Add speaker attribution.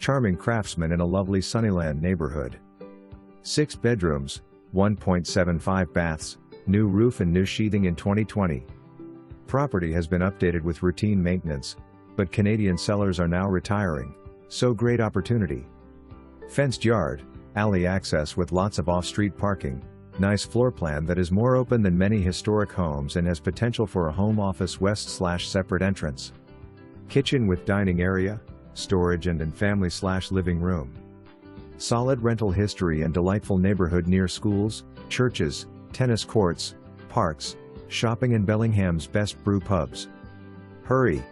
Speaker 1: Charming Craftsman in a lovely Sunnyland neighborhood. 6 bedrooms, 1.75 baths, new roof and new sheathing in 2020. Property has been updated with routine maintenance, but Canadian sellers are now retiring, so great opportunity. Fenced yard, alley access with lots of off-street parking, nice floor plan that is more open than many historic homes and has potential for a home office west/separate entrance. Kitchen with dining area, storage and family/living room. Solid rental history and delightful neighborhood near schools, churches, tennis courts, parks, shopping and Bellingham's best brew pubs. Hurry!